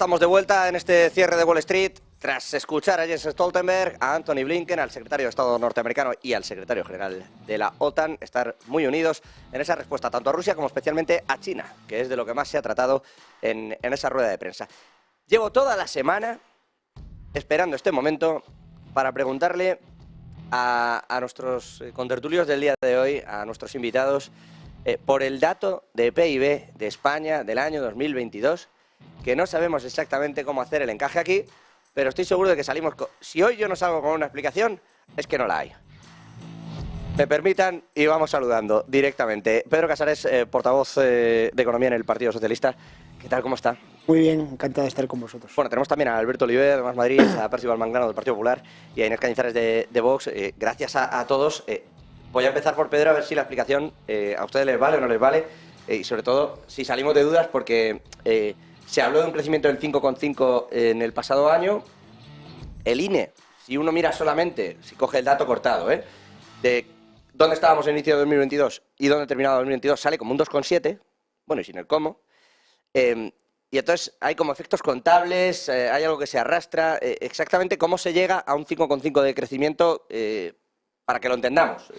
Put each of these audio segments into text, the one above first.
estamos de vuelta en este cierre de Wall Street. Tras escuchar a Jens Stoltenberg, a Anthony Blinken, al secretario de Estado norteamericano y al secretario general de la OTAN, estar muy unidos en esa respuesta tanto a Rusia como especialmente a China, que es de lo que más se ha tratado en esa rueda de prensa. Llevo toda la semana esperando este momento para preguntarle a nuestros contertulios del día de hoy, a nuestros invitados, por el dato de PIB de España del año 2022, que no sabemos exactamente cómo hacer el encaje aquí, pero estoy seguro de que salimos... Si hoy yo no salgo con una explicación, es que no la hay. Me permitan y vamos saludando directamente. Pedro Casares, portavoz de Economía en el Partido Socialista. ¿Qué tal? ¿Cómo está? Muy bien, encantado de estar con vosotros. Bueno, tenemos también a Alberto Oliver de Más Madrid, a Percival Manglano del Partido Popular y a Inés Cañizares de Vox. Gracias a todos. Voy a empezar por Pedro, a ver si la explicación a ustedes les vale o no les vale. Y sobre todo, si salimos de dudas, porque... se habló de un crecimiento del 5,5 en el pasado año. El INE, si uno mira solamente, si coge el dato cortado, de dónde estábamos en inicio de 2022 y dónde terminaba 2022, sale como un 2,7, bueno, y sin el cómo. Y entonces hay como efectos contables, hay algo que se arrastra. Exactamente cómo se llega a un 5,5 de crecimiento para que lo entendamos.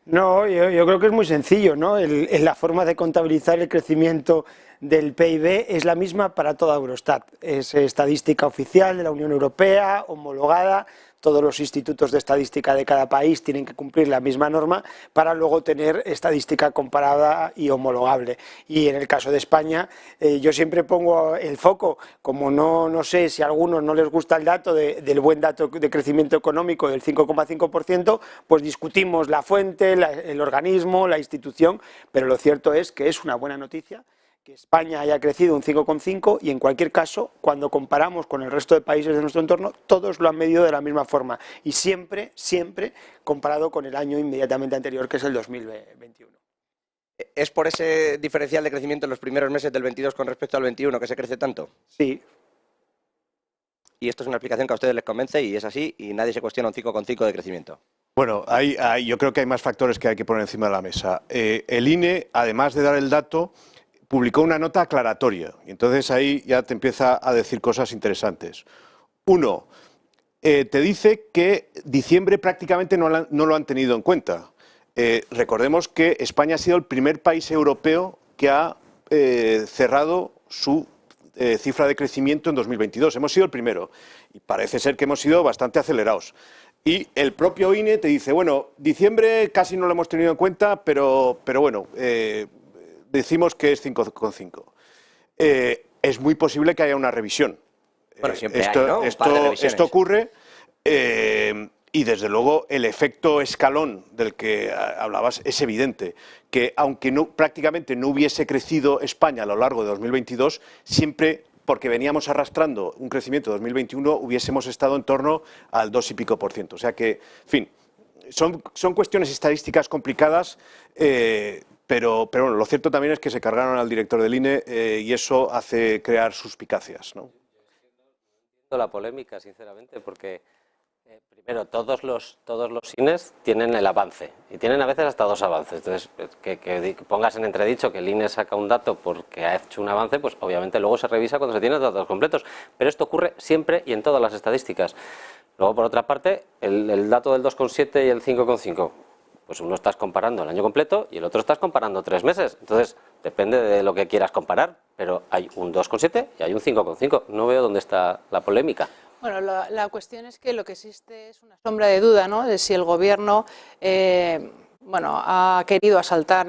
No, yo creo que es muy sencillo, ¿no? La forma de contabilizar el crecimiento del PIB es la misma para toda Eurostat. Es estadística oficial de la Unión Europea, homologada. Todos los institutos de estadística de cada país tienen que cumplir la misma norma para luego tener estadística comparada y homologable. Y en el caso de España, yo siempre pongo el foco, como no sé si a algunos no les gusta el dato del buen dato de crecimiento económico del 5,5%, pues discutimos la fuente, el organismo, la institución, pero lo cierto es que es una buena noticia que España haya crecido un 5,5 y en cualquier caso, cuando comparamos con el resto de países de nuestro entorno, todos lo han medido de la misma forma y siempre comparado con el año inmediatamente anterior, que es el 2021. ¿Es por ese diferencial de crecimiento en los primeros meses del 22 con respecto al 21 que se crece tanto? Sí. Y esto es una explicación que a ustedes les convence y es así y nadie se cuestiona un 5,5 de crecimiento. Bueno, yo creo que hay más factores que hay que poner encima de la mesa. El INE, además de dar el dato, publicó una nota aclaratoria y entonces ahí ya te empieza a decir cosas interesantes. Uno, te dice que diciembre prácticamente no lo han tenido en cuenta. Recordemos que España ha sido el primer país europeo que ha cerrado su cifra de crecimiento en 2022. Hemos sido el primero y parece ser que hemos sido bastante acelerados. Y el propio INE te dice, bueno, diciembre casi no lo hemos tenido en cuenta, pero bueno, decimos que es 5,5. Es muy posible que haya una revisión. Bueno, siempre hay, ¿no? Esto ocurre y desde luego el efecto escalón del que hablabas es evidente, que aunque prácticamente no hubiese crecido España a lo largo de 2022, siempre, porque veníamos arrastrando un crecimiento de 2021, hubiésemos estado en torno al 2 y pico %. O sea que, en fin, son cuestiones estadísticas complicadas, pero bueno, lo cierto también es que se cargaron al director del INE y eso hace crear suspicacias, ¿no? La polémica, sinceramente, porque primero todos los INEs tienen el avance y tienen a veces hasta 2 avances. Entonces, que pongas en entredicho que el INE saca un dato porque ha hecho un avance, pues obviamente luego se revisa cuando se tienen datos completos. Pero esto ocurre siempre y en todas las estadísticas. Luego, por otra parte, el dato del 2,7 y el 5,5. Pues uno estás comparando el año completo y el otro estás comparando 3 meses. Entonces, depende de lo que quieras comparar, pero hay un 2,7 y hay un 5,5. No veo dónde está la polémica. Bueno, la cuestión es que lo que existe es una sombra de duda, ¿no?, de si el Gobierno ha querido asaltar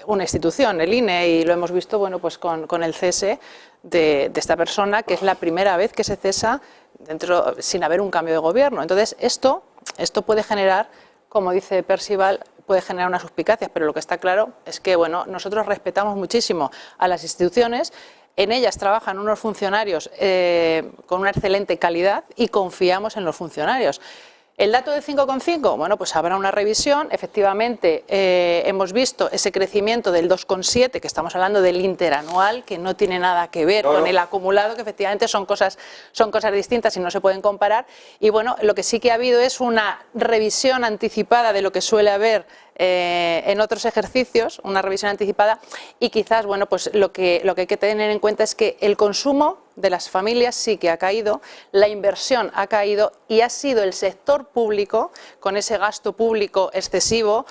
una institución, el INE, y lo hemos visto pues con el cese de esta persona, que es la primera vez que se cesa sin haber un cambio de Gobierno. Entonces, esto puede generar, como dice Percival, puede generar unas suspicacias, pero lo que está claro es que nosotros respetamos muchísimo a las instituciones. En ellas trabajan unos funcionarios con una excelente calidad y confiamos en los funcionarios. El dato de 5,5, bueno, pues habrá una revisión. Efectivamente, hemos visto ese crecimiento del 2,7, que estamos hablando del interanual, que no tiene nada que ver con el acumulado, que efectivamente son cosas distintas y no se pueden comparar. Y bueno, lo que sí que ha habido es una revisión anticipada de lo que suele haber en otros ejercicios, una revisión anticipada, y quizás, bueno, pues lo que hay que tener en cuenta es que el consumo de las familias sí que ha caído, la inversión ha caído y ha sido el sector público, con ese gasto público excesivo,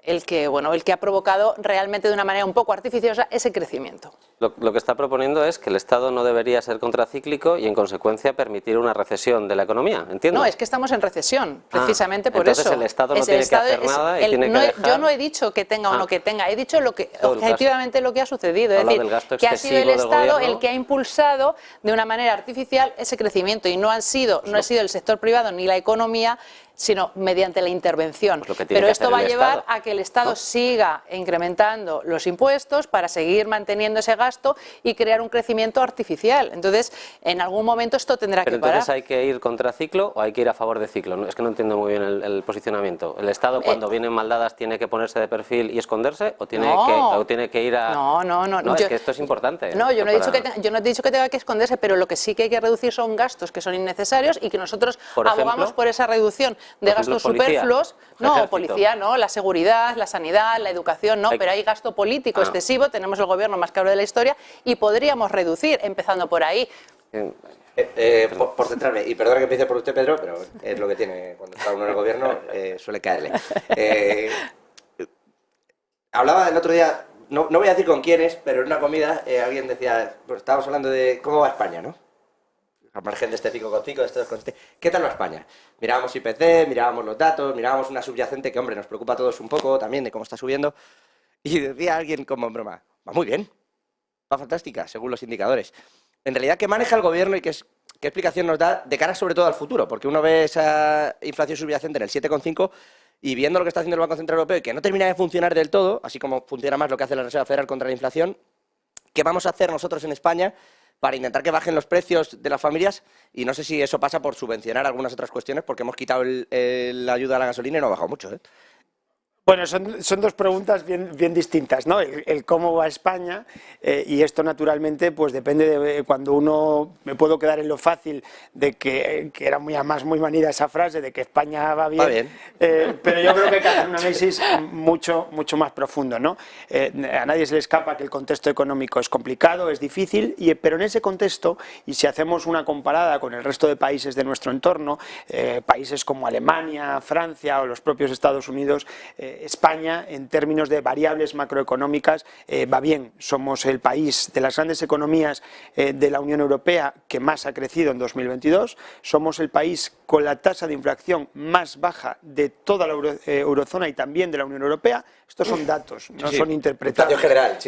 el que ha provocado realmente de una manera un poco artificiosa ese crecimiento. Lo que está proponiendo es que el Estado no debería ser contracíclico y, en consecuencia, permitir una recesión de la economía, ¿entiendo? No, es que estamos en recesión, precisamente por entonces eso. el Estado no tiene que hacer nada y tiene que dejar... Yo no he dicho que tenga o no que tenga, he dicho objetivamente lo que ha sucedido. Es decir, que ha sido el Estado el que ha impulsado de una manera artificial ese crecimiento y no ha sido el sector privado ni la economía, sino mediante la intervención. Pero esto va a llevar a que el Estado siga incrementando los impuestos para seguir manteniendo ese gasto y crear un crecimiento artificial. Entonces, en algún momento esto tendrá que parar. Pero entonces, ¿hay que ir contra ciclo o hay que ir a favor de ciclo? Es que no entiendo muy bien el posicionamiento. ¿El Estado, cuando vienen mal dadas, tiene que ponerse de perfil y esconderse o tiene que ir a...? No, es que esto es importante. No, yo no he dicho que tenga que esconderse, pero lo que sí que hay que reducir son gastos que son innecesarios y que nosotros abogamos por esa reducción de gastos superfluos. No, policía no, la seguridad, la sanidad, la educación no, pero hay gasto político excesivo, tenemos el gobierno más caro de la historia y podríamos reducir, empezando por ahí. Por centrarme, y perdona que empiece por usted, Pedro, pero es lo que tiene cuando está uno en el gobierno, suele caerle. Hablaba el otro día, no voy a decir con quiénes, pero en una comida alguien decía, pues estábamos hablando de cómo va España, ¿no? Al margen de este 5,5, de este 2,7. ¿Qué tal va España? Mirábamos IPC, mirábamos los datos, mirábamos una subyacente que, hombre, nos preocupa a todos un poco también de cómo está subiendo. Y decía alguien como en broma, va muy bien, va fantástica, según los indicadores. En realidad, ¿qué maneja el gobierno y qué explicación nos da de cara sobre todo al futuro? Porque uno ve esa inflación subyacente en el 7,5 y viendo lo que está haciendo el Banco Central Europeo y que no termina de funcionar del todo, así como funciona más lo que hace la Reserva Federal contra la inflación, ¿qué vamos a hacer nosotros en España para intentar que bajen los precios de las familias? Y no sé si eso pasa por subvencionar algunas otras cuestiones, porque hemos quitado la ayuda a la gasolina y no ha bajado mucho, ¿eh? Bueno, son dos preguntas bien distintas, ¿no? El cómo va España y esto naturalmente pues depende de cuando uno, me puedo quedar en lo fácil de que era muy manida esa frase de que España va bien, pero yo creo que hay que hacer un análisis mucho más profundo, ¿no? A nadie se le escapa que el contexto económico es complicado, es difícil, pero en ese contexto, y si hacemos una comparada con el resto de países de nuestro entorno, países como Alemania, Francia o los propios Estados Unidos, España, en términos de variables macroeconómicas, va bien. Somos el país de las grandes economías de la Unión Europea que más ha crecido en 2022. Somos el país con la tasa de inflación más baja de toda la eurozona y también de la Unión Europea. Estos son datos, no son interpretables. General,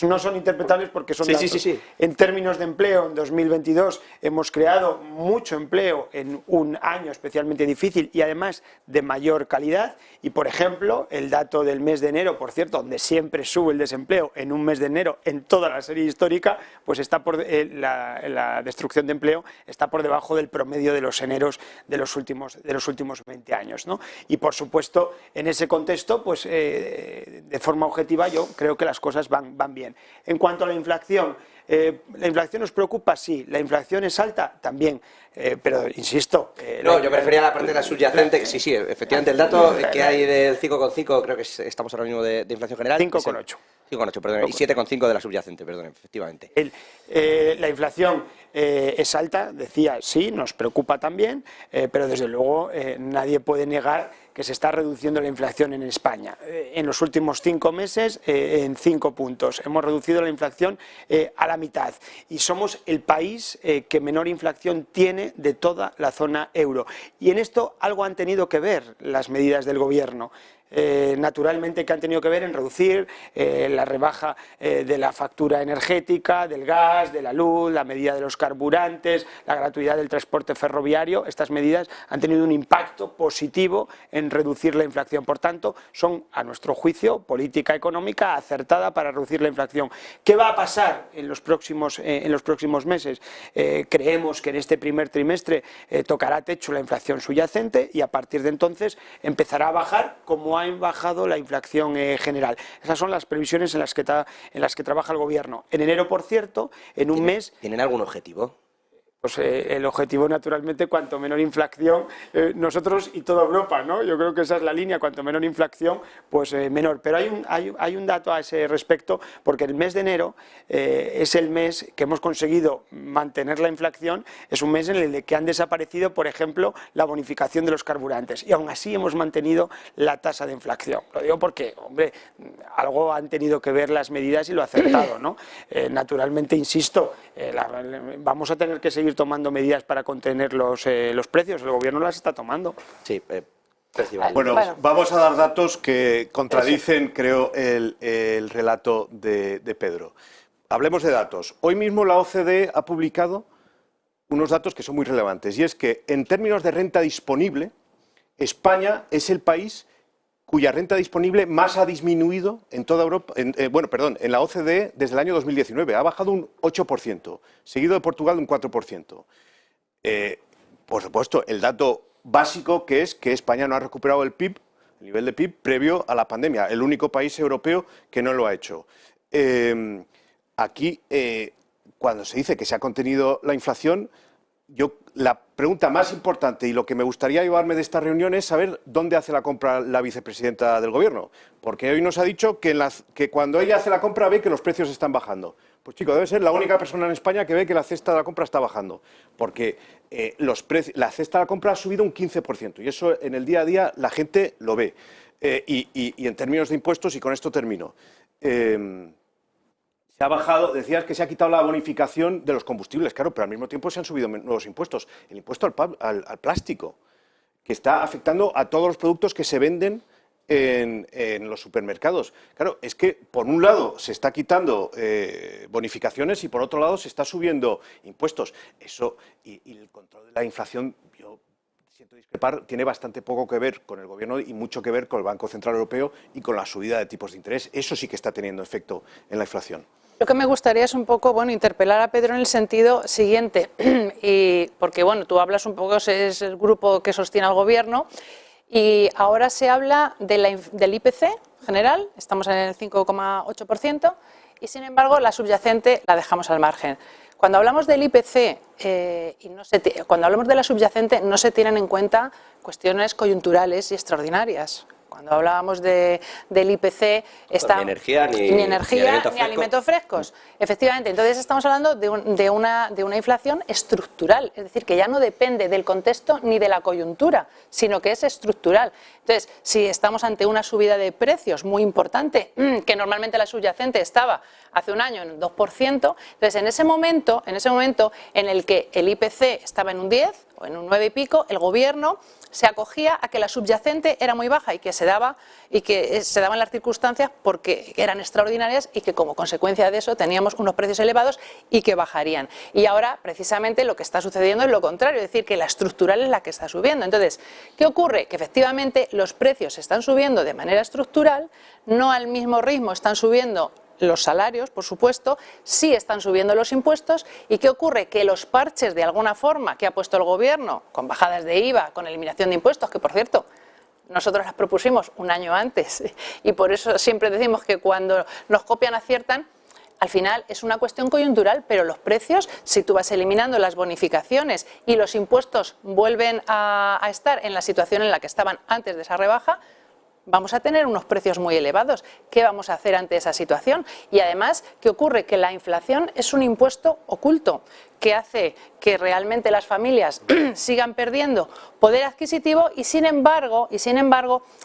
no son interpretables porque son datos. En términos de empleo, en 2022 hemos creado mucho empleo en un año especialmente difícil y además de mayor calidad. Y, por ejemplo, el dato del mes de enero, por cierto, donde siempre sube el desempleo en un mes de enero en toda la serie histórica, pues está por la destrucción de empleo está por debajo del promedio de los eneros de los últimos 20 años, ¿no? Y, por supuesto, en ese contexto, pues de forma objetiva yo creo que las cosas van bien. En cuanto a la inflación nos preocupa, sí. ¿La inflación es alta? También. Pero, insisto... no, yo me refería a la parte de la subyacente, que sí, efectivamente, el dato que hay del 5,5, creo que estamos ahora mismo de inflación general. 5,8. 5,8, perdón, y 7,5 de la subyacente, perdón, efectivamente. La inflación es alta, decía, sí, nos preocupa también, pero desde luego nadie puede negar que se está reduciendo la inflación en España. En los últimos 5 meses, en 5 puntos. Hemos reducido la inflación a la mitad y somos el país que menor inflación tiene de toda la zona euro. Y en esto algo han tenido que ver las medidas del Gobierno. Naturalmente que han tenido que ver en reducir la rebaja de la factura energética, del gas, de la luz, la medida de los carburantes, la gratuidad del transporte ferroviario. Estas medidas han tenido un impacto positivo en reducir la inflación. Por tanto, son, a nuestro juicio, política económica acertada para reducir la inflación. ¿Qué va a pasar en los próximos meses? Creemos que en este primer trimestre tocará techo la inflación subyacente y a partir de entonces empezará a bajar como ha bajado la inflación general. Esas son las previsiones en las que trabaja el Gobierno. En enero, por cierto, en un mes... ¿Tienen algún objetivo? Pues el objetivo, naturalmente, cuanto menor inflación, nosotros y toda Europa, ¿no? Yo creo que esa es la línea, cuanto menor inflación, pues menor. Pero hay un dato a ese respecto, porque el mes de enero es el mes que hemos conseguido mantener la inflación, es un mes en el que han desaparecido, por ejemplo, la bonificación de los carburantes, y aún así hemos mantenido la tasa de inflación. Lo digo porque, hombre, algo han tenido que ver las medidas y lo acertado, ¿no? Naturalmente, insisto, vamos a tener que seguir tomando medidas para contener los precios. El gobierno las está tomando. Sí, bueno, vamos a dar datos que contradicen, creo, el relato de Pedro. Hablemos de datos. Hoy mismo la OCDE ha publicado unos datos que son muy relevantes, y es que en términos de renta disponible, España es el país cuya renta disponible más ha disminuido en toda Europa, en la OCDE desde el año 2019. Ha bajado un 8%, seguido de Portugal un 4%. Por supuesto, el dato básico que es que España no ha recuperado el PIB, el nivel de PIB previo a la pandemia, el único país europeo que no lo ha hecho. Aquí, cuando se dice que se ha contenido la inflación, la pregunta más importante y lo que me gustaría llevarme de esta reunión es saber dónde hace la compra la vicepresidenta del Gobierno, porque hoy nos ha dicho que cuando ella hace la compra ve que los precios están bajando. Pues chico, debe ser la única persona en España que ve que la cesta de la compra está bajando, porque la cesta de la compra ha subido un 15%, y eso en el día a día la gente lo ve. Y en términos de impuestos, y con esto termino, se ha bajado, decías que se ha quitado la bonificación de los combustibles, claro, pero al mismo tiempo se han subido nuevos impuestos. El impuesto al plástico, que está afectando a todos los productos que se venden en los supermercados. Claro, es que por un lado se está quitando bonificaciones y por otro lado se está subiendo impuestos. Eso y el control de la inflación, yo siento discrepar, tiene bastante poco que ver con el Gobierno y mucho que ver con el Banco Central Europeo y con la subida de tipos de interés. Eso sí que está teniendo efecto en la inflación. Lo que me gustaría es un poco, interpelar a Pedro en el sentido siguiente, y porque, tú hablas un poco, es el grupo que sostiene al Gobierno, y ahora se habla del IPC general, estamos en el 5,8%, y sin embargo la subyacente la dejamos al margen. Cuando hablamos del IPC cuando hablamos de la subyacente no se tienen en cuenta cuestiones coyunturales y extraordinarias. Cuando hablábamos del IPC, ni energía ni alimentos frescos. Efectivamente, entonces estamos hablando de una inflación estructural, es decir, que ya no depende del contexto ni de la coyuntura, sino que es estructural. Entonces, si estamos ante una subida de precios muy importante, que normalmente la subyacente estaba hace un año en el 2%, entonces en ese momento en el que el IPC estaba en un 10 o en un 9 y pico, el Gobierno se acogía a que la subyacente era muy baja y que se daban las circunstancias porque eran extraordinarias y que como consecuencia de eso teníamos unos precios elevados y que bajarían. Y ahora precisamente lo que está sucediendo es lo contrario, es decir, que la estructural es la que está subiendo. Entonces, ¿qué ocurre? Que efectivamente los precios están subiendo de manera estructural, no al mismo ritmo están subiendo los salarios, por supuesto, sí están subiendo los impuestos. ¿Y qué ocurre? Que los parches, de alguna forma, que ha puesto el Gobierno, con bajadas de IVA, con eliminación de impuestos, que por cierto, nosotros las propusimos un año antes, y por eso siempre decimos que cuando nos copian aciertan, al final es una cuestión coyuntural, pero los precios, si tú vas eliminando las bonificaciones y los impuestos vuelven a estar en la situación en la que estaban antes de esa rebaja, vamos a tener unos precios muy elevados. ¿Qué vamos a hacer ante esa situación? Y además, ¿qué ocurre? Que la inflación es un impuesto oculto que hace que realmente las familias sigan perdiendo poder adquisitivo y sin embargo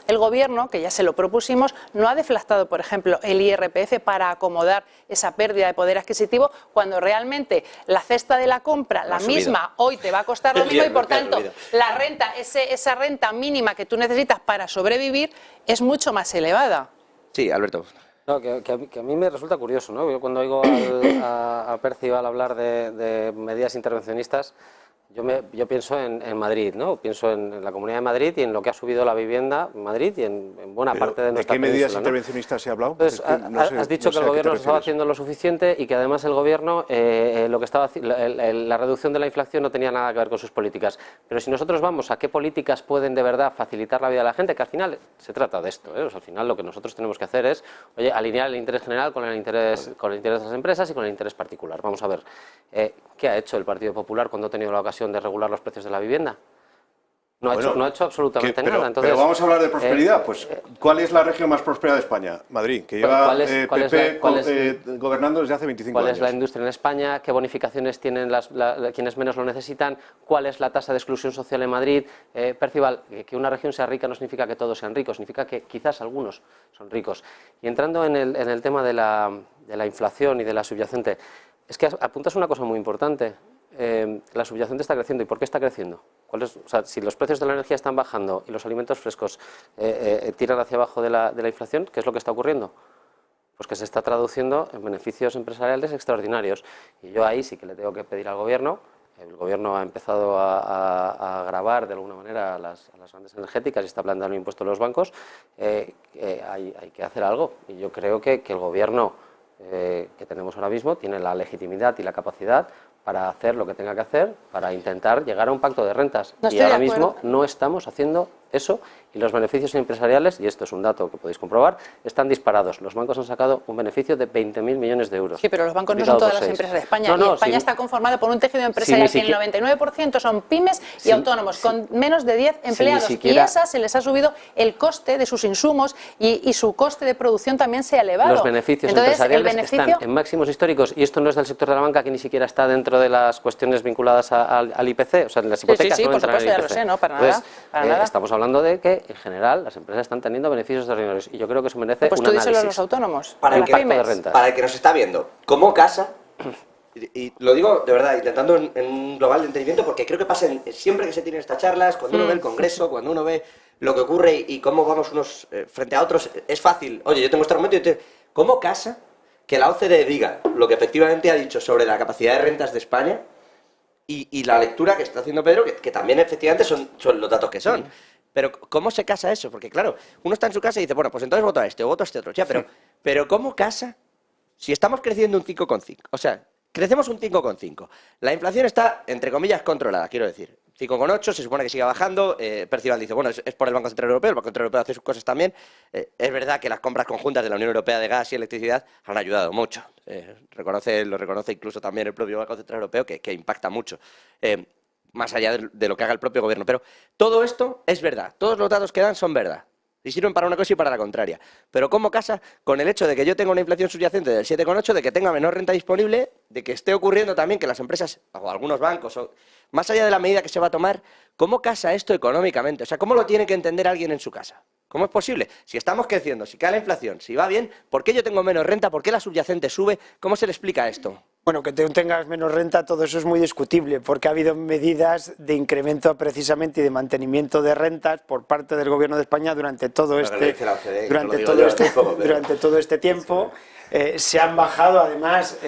el Gobierno, que ya se lo propusimos, no ha deflactado, por ejemplo, el IRPF para acomodar esa pérdida de poder adquisitivo, cuando realmente la cesta de la compra, la misma, hoy te va a costar lo mismo y por tanto la renta, esa renta mínima que tú necesitas para sobrevivir es mucho más elevada. Sí, Alberto. No, que a mí me resulta curioso, ¿no? Yo cuando oigo a Percival hablar de medidas intervencionistas, Yo pienso en Madrid, ¿no? Pienso en la Comunidad de Madrid y en lo que ha subido la vivienda en Madrid y en buena parte de nuestra ¿De qué medidas península, intervencionistas se ha hablado? Entonces, has dicho que el gobierno estaba haciendo lo suficiente y que además el gobierno, lo que estaba la reducción de la inflación no tenía nada que ver con sus políticas. Pero si nosotros vamos a qué políticas pueden de verdad facilitar la vida de la gente, que al final se trata de esto, ¿eh? O sea, al final lo que nosotros tenemos que hacer es, oye, alinear el interés general con el interés de las empresas y con el interés particular. Vamos a ver, ¿qué ha hecho el Partido Popular cuando ha tenido la ocasión de regular los precios de la vivienda? No ha hecho absolutamente nada. Entonces, pero vamos a hablar de prosperidad. Pues, ¿cuál es la región más próspera de España? Madrid, que lleva PP gobernando desde hace 25 años. ¿Cuál es la industria en España? ¿Qué bonificaciones tienen quienes menos lo necesitan? ¿Cuál es la tasa de exclusión social en Madrid? Percival, que una región sea rica no significa que todos sean ricos, significa que quizás algunos son ricos. Y entrando en el tema de la inflación y de la subyacente, es que apuntas una cosa muy importante. La subyacente está creciendo. ¿Y por qué está creciendo? O sea, si los precios de la energía están bajando y los alimentos frescos tiran hacia abajo de la inflación, ¿qué es lo que está ocurriendo? Pues que se está traduciendo en beneficios empresariales extraordinarios. Y yo ahí sí que le tengo que pedir al gobierno. El gobierno ha empezado a gravar de alguna manera a las grandes energéticas y está planteando el impuesto a los bancos. Hay que hacer algo. Y yo creo que el gobierno que tenemos ahora mismo tiene la legitimidad y la capacidad para hacer lo que tenga que hacer, para intentar llegar a un pacto de rentas. Y ahora mismo no estamos haciendo eso y los beneficios empresariales, y esto es un dato que podéis comprobar, están disparados. Los bancos han sacado un beneficio de 20.000 millones de euros. Sí, pero los bancos no son todas las empresas de España. Y España está conformada por un tejido empresarial que el 99% son pymes y autónomos, con menos de 10 empleados. Y a esas se les ha subido el coste de sus insumos y su coste de producción también se ha elevado. Los beneficios empresariales están en máximos históricos, y esto no es del sector de la banca, que ni siquiera está dentro de las cuestiones vinculadas al IPC, o sea, en las hipotecas no entran en el IPC. Ya lo sé, no, para nada. Entonces, estamos hablando de que, en general, las empresas están teniendo beneficios extraordinarios, y yo creo que eso merece un análisis. Díselo a los autónomos, para el que nos está viendo, ¿cómo casa? Y lo digo de verdad, intentando en un global de entendimiento, porque creo que pasa siempre que se tienen estas charlas, cuando uno ve el Congreso, cuando uno ve lo que ocurre y cómo vamos unos frente a otros, es fácil. Oye, yo tengo este argumento y ¿cómo casa que la OCDE diga lo que efectivamente ha dicho sobre la capacidad de rentas de España y la lectura que está haciendo Pedro, que también efectivamente son los datos que son? Pero ¿cómo se casa eso? Porque claro, uno está en su casa y dice, bueno, pues entonces voto a este o voto a este otro. Ya, pero ¿cómo casa si estamos creciendo un 5,5? O sea, crecemos un 5,5. La inflación está, entre comillas, controlada, quiero decir. 5,8, se supone que sigue bajando. Percival dice, bueno, es por el Banco Central Europeo, el Banco Central Europeo hace sus cosas también. Es verdad que las compras conjuntas de la Unión Europea de gas y electricidad han ayudado mucho. Lo reconoce incluso también el propio Banco Central Europeo, que impacta mucho. Más allá de lo que haga el propio gobierno. Pero todo esto es verdad. Todos los datos que dan son verdad. Y sirven para una cosa y para la contraria. Pero ¿cómo casa con el hecho de que yo tenga una inflación subyacente del 7,8, de que tenga menor renta disponible, de que esté ocurriendo también que las empresas, o algunos bancos, más allá de la medida que se va a tomar, ¿cómo casa esto económicamente? O sea, ¿cómo lo tiene que entender alguien en su casa? ¿Cómo es posible? Si estamos creciendo, si cae la inflación, si va bien, ¿por qué yo tengo menos renta? ¿Por qué la subyacente sube? ¿Cómo se le explica esto? Bueno, que tengas menos renta, todo eso es muy discutible, porque ha habido medidas de incremento precisamente y de mantenimiento de rentas por parte del Gobierno de España durante todo este tiempo. Se han bajado además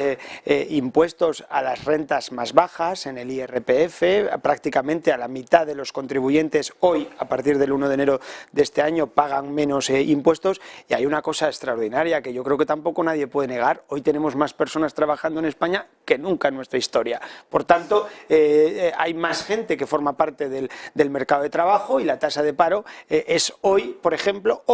impuestos a las rentas más bajas en el IRPF, prácticamente a la mitad de los contribuyentes hoy, a partir del 1 de enero de este año, pagan menos impuestos, y hay una cosa extraordinaria que yo creo que tampoco nadie puede negar: hoy tenemos más personas trabajando en España que nunca en nuestra historia. Por tanto, hay más gente que forma parte del mercado de trabajo, y la tasa de paro es hoy, por ejemplo,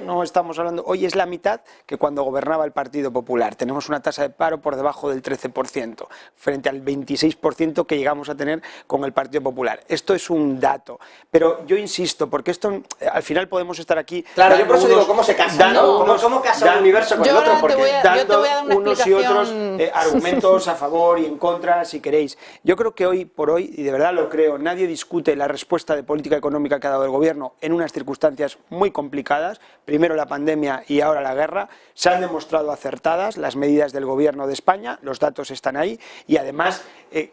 no estamos hablando, hoy es la mitad que cuando gobernaba el Partido Popular. Tenemos una tasa de paro por debajo del 13%, frente al 26% que llegamos a tener con el Partido Popular. Esto es un dato. Pero yo insisto, porque esto al final podemos estar aquí... Claro, yo por eso digo, ¿cómo se casa? ¿Cómo casa un universo con el otro? Porque dando unos y otros argumentos a favor y en contra, si queréis. Yo creo que hoy por hoy, y de verdad lo creo, nadie discute la respuesta de política económica que ha dado el Gobierno en unas circunstancias muy complicadas. Primero la pandemia y ahora la guerra. Se han demostrado acertadas las medidas del Gobierno de España, los datos están ahí, y además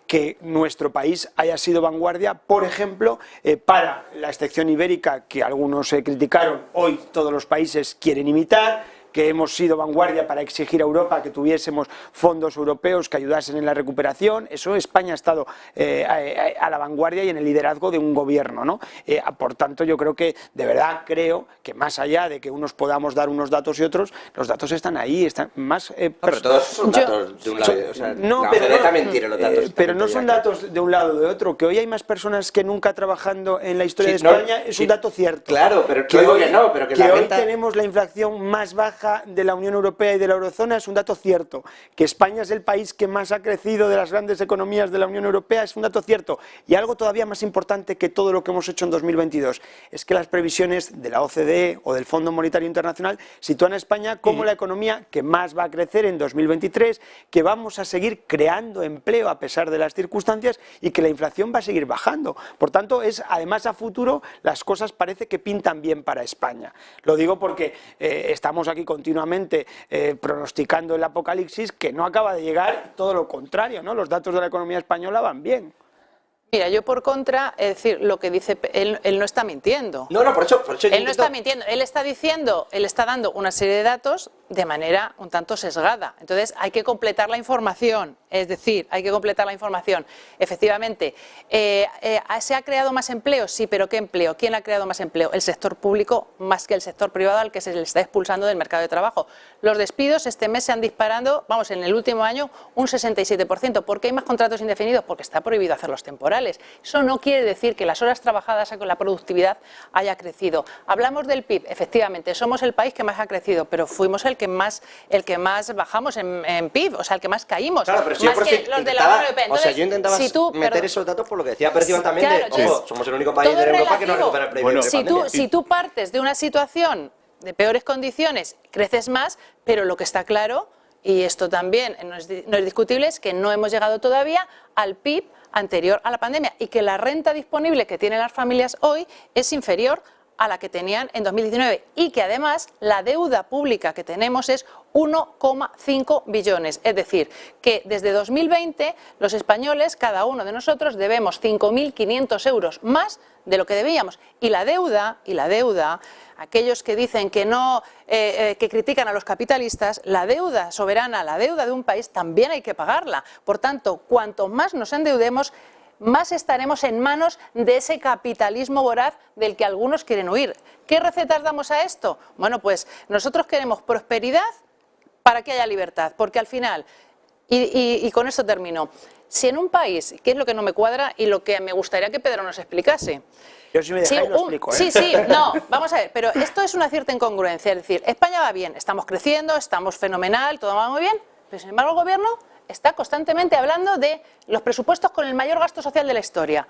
que nuestro país haya sido vanguardia, por ejemplo, para la excepción ibérica, que algunos criticaron, hoy todos los países quieren imitar, que hemos sido vanguardia para exigir a Europa que tuviésemos fondos europeos que ayudasen en la recuperación. Eso España ha estado a la vanguardia y en el liderazgo de un gobierno, ¿no? Por tanto, yo creo que, de verdad, creo que más allá de que unos podamos dar unos datos y otros, los datos están ahí, están más... pero todos son datos de un lado, o sea, no, la pero OCDE no, también tiene los datos. pero no son datos de un lado o de otro, que hoy hay más personas que nunca trabajando en la historia Sí, de España, es un dato cierto. Claro, pero que digo hoy, que no, pero que la hoy renta... tenemos la inflación más baja de la Unión Europea y de la Eurozona, es un dato cierto. Que España es el país que más ha crecido de las grandes economías de la Unión Europea, es un dato cierto. Y algo todavía más importante que todo lo que hemos hecho en 2022, es que las previsiones de la OCDE o del Fondo Monetario Internacional sitúan a España como la economía que más va a crecer en 2023, que vamos a seguir creando empleo a pesar de las circunstancias y que la inflación va a seguir bajando. Por tanto, además a futuro las cosas parece que pintan bien para España. Lo digo porque estamos aquí continuamente pronosticando el apocalipsis que no acaba de llegar, todo lo contrario, ¿no? Los datos de la economía española van bien. Mira, yo por contra, es decir, lo que dice, él no está mintiendo. No, por eso Él no está mintiendo, él está diciendo, él está dando una serie de datos de manera un tanto sesgada. Entonces hay que completar la información, es decir, hay que completar la información. Efectivamente, ¿se ha creado más empleo? Sí, pero ¿qué empleo? ¿Quién ha creado más empleo? El sector público más que el sector privado al que se le está expulsando del mercado de trabajo. Los despidos este mes se han disparado, vamos, en el último año un 67%. ¿Por qué hay más contratos indefinidos? Porque está prohibido hacerlos temporales. Eso no quiere decir que las horas trabajadas con la productividad haya crecido. Hablamos del PIB, efectivamente, somos el país que más ha crecido, pero fuimos el que más bajamos en PIB, o sea, el que más caímos. Claro, pero si más yo que los de la Unión Europea. Entonces, o sea, yo intentaba meter esos datos por lo que decía Perciban también, claro, de, ojo, somos el único país de Europa que no recupera el PIB. Si tú partes de una situación de peores condiciones, creces más, pero lo que está claro, y esto también no es discutible, es que no hemos llegado todavía al PIB anterior a la pandemia y que la renta disponible que tienen las familias hoy es inferior a la que tenían en 2019 y que además la deuda pública que tenemos es 1,5 billones. Es decir, que desde 2020 los españoles, cada uno de nosotros, debemos 5.500 euros más de lo que debíamos. Y la deuda, aquellos que dicen que no, que critican a los capitalistas, la deuda soberana, la deuda de un país también hay que pagarla. Por tanto, cuanto más nos endeudemos, más estaremos en manos de ese capitalismo voraz del que algunos quieren huir. ¿Qué recetas damos a esto? Bueno, pues nosotros queremos prosperidad para que haya libertad, porque al final, y con esto termino, si en un país, que es lo que no me cuadra y lo que me gustaría que Pedro nos explicase. Yo si me dejáis lo explico, ¿eh? Sí, no, vamos a ver, pero esto es una cierta incongruencia, es decir, España va bien, estamos creciendo, estamos fenomenal, todo va muy bien, pero sin embargo el gobierno está constantemente hablando de los presupuestos con el mayor gasto social de la historia.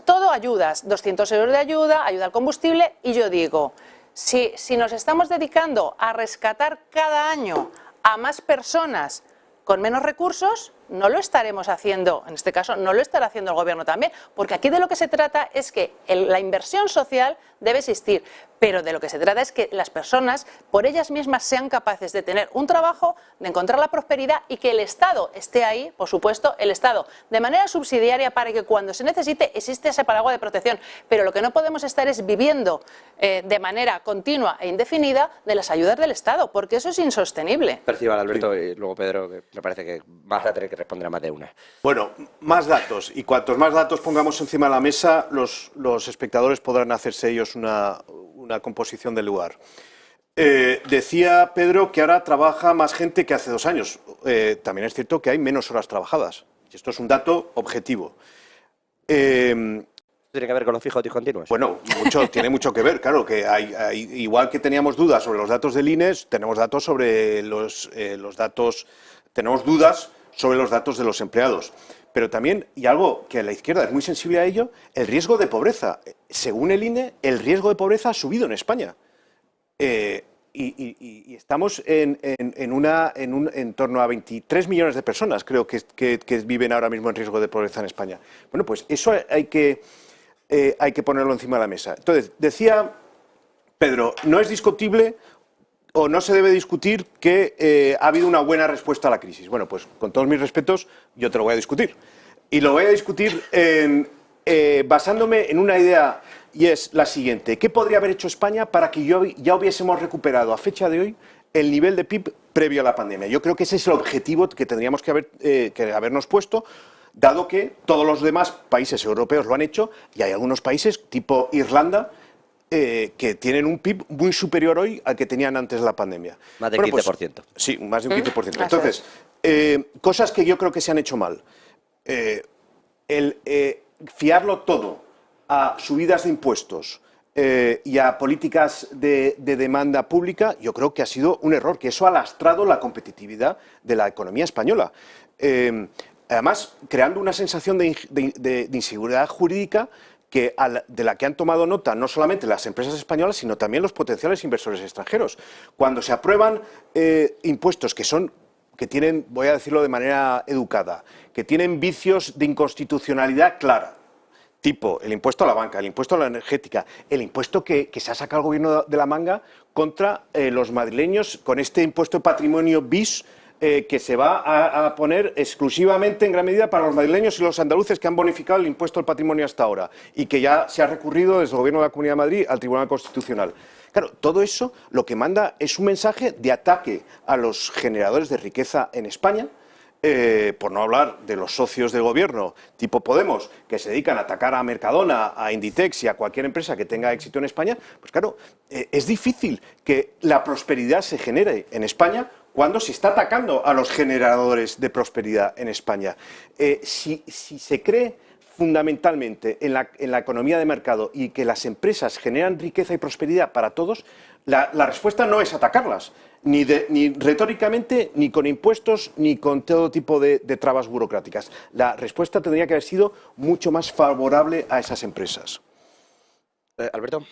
Todo ayudas, 200 euros de ayuda, ayuda al combustible, y yo digo, si nos estamos dedicando a rescatar cada año a más personas con menos recursos, no lo estaremos haciendo, en este caso no lo estará haciendo el gobierno también, porque aquí de lo que se trata es que la inversión social debe existir, pero de lo que se trata es que las personas por ellas mismas sean capaces de tener un trabajo, de encontrar la prosperidad y que el Estado esté ahí, por supuesto, el Estado, de manera subsidiaria para que cuando se necesite existe ese paraguas de protección, pero lo que no podemos estar es viviendo de manera continua e indefinida de las ayudas del Estado, porque eso es insostenible. Perciban, Alberto, y luego Pedro, que me parece que vas a tener que responder a más de una. Bueno, más datos, y cuantos más datos pongamos encima de la mesa, los espectadores podrán hacerse ellos una composición del lugar. Decía Pedro que ahora trabaja más gente que hace 2 años. También es cierto que hay menos horas trabajadas, y esto es un dato objetivo. ¿Tiene que ver con los fijos discontinuos? Bueno, tiene mucho que ver, claro, que igual que teníamos dudas sobre los datos del INE, tenemos datos sobre los datos, tenemos dudas sobre los datos de los empleados. Pero también, y algo que a la izquierda es muy sensible a ello, el riesgo de pobreza. Según el INE, el riesgo de pobreza ha subido en España. Y estamos en torno a 23 millones de personas, creo que viven ahora mismo en riesgo de pobreza en España. Bueno, pues eso hay que ponerlo encima de la mesa. Entonces, decía Pedro, no es discutible o no se debe discutir que ha habido una buena respuesta a la crisis. Bueno, pues con todos mis respetos, yo te lo voy a discutir. Y lo voy a discutir basándome en una idea, y es la siguiente. ¿Qué podría haber hecho España para que ya hubiésemos recuperado a fecha de hoy el nivel de PIB previo a la pandemia? Yo creo que ese es el objetivo que tendríamos que habernos puesto, dado que todos los demás países europeos lo han hecho, y hay algunos países, tipo Irlanda, que tienen un PIB muy superior hoy al que tenían antes de la pandemia. Más del 15%. Sí, más de un 15%. Entonces, cosas que yo creo que se han hecho mal. Fiarlo todo a subidas de impuestos y a políticas de demanda pública, yo creo que ha sido un error, que eso ha lastrado la competitividad de la economía española. Además, creando una sensación de inseguridad jurídica de la que han tomado nota no solamente las empresas españolas, sino también los potenciales inversores extranjeros. Cuando se aprueban impuestos que tienen, voy a decirlo de manera educada, que tienen vicios de inconstitucionalidad clara, tipo el impuesto a la banca, el impuesto a la energética, el impuesto que se ha sacado el gobierno de la manga contra los madrileños con este impuesto de patrimonio bis, que se va a poner exclusivamente en gran medida para los madrileños y los andaluces que han bonificado el impuesto al patrimonio hasta ahora y que ya se ha recurrido desde el Gobierno de la Comunidad de Madrid al Tribunal Constitucional. Claro, todo eso lo que manda es un mensaje de ataque a los generadores de riqueza en España, por no hablar de los socios del Gobierno, tipo Podemos, que se dedican a atacar a Mercadona, a Inditex y a cualquier empresa que tenga éxito en España. Pues claro, es difícil que la prosperidad se genere en España cuando se está atacando a los generadores de prosperidad en España. Si se cree fundamentalmente en la economía de mercado y que las empresas generan riqueza y prosperidad para todos, la respuesta no es atacarlas, ni retóricamente, ni con impuestos, ni con todo tipo de trabas burocráticas. La respuesta tendría que haber sido mucho más favorable a esas empresas. Alberto.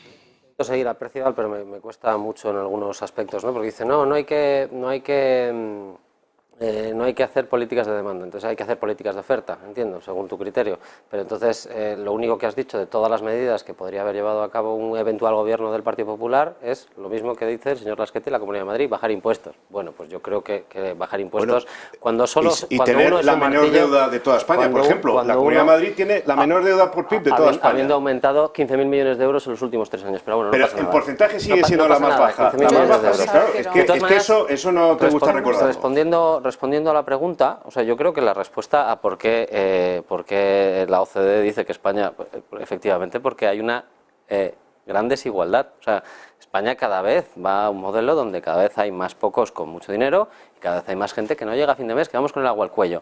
Intento seguir a Percival, pero me cuesta mucho en algunos aspectos, ¿no? Porque dice, no hay que hacer políticas de demanda, entonces hay que hacer políticas de oferta, entiendo, según tu criterio. Pero entonces, lo único que has dicho de todas las medidas que podría haber llevado a cabo un eventual gobierno del Partido Popular es lo mismo que dice el señor Lasquete y la Comunidad de Madrid, bajar impuestos. Bueno, pues yo creo que bajar impuestos, cuando solo... Y tener la menor deuda de toda España, por ejemplo. La Comunidad de Madrid tiene la menor deuda por PIB de toda España. Habiendo aumentado 15.000 millones de euros en los últimos 3 años. Pero bueno, no pasa el nada. Porcentaje sigue siendo la más baja. La más baja, claro. Es que eso no te gusta recordar. Respondiendo a la pregunta, o sea, yo creo que la respuesta a por qué la OCDE dice que España, efectivamente, porque hay una gran desigualdad. O sea, España cada vez va a un modelo donde cada vez hay más pocos con mucho dinero y cada vez hay más gente que no llega a fin de mes, que vamos con el agua al cuello.